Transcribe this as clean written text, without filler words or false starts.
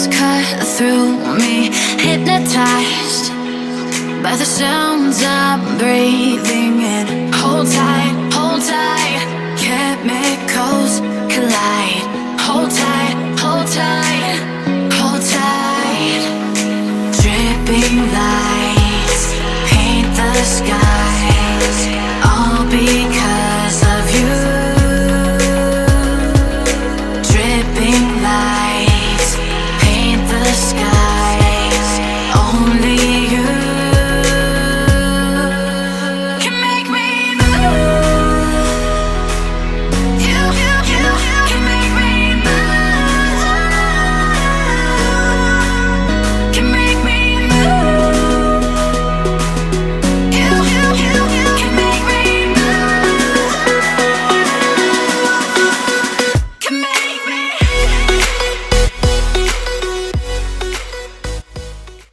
waves cut through me, hypnotized by the sounds I'm breathing in. Hold tight, chemicals collide. Hold tight, hold tight, hold tight. Dripping lights paint the skies, all because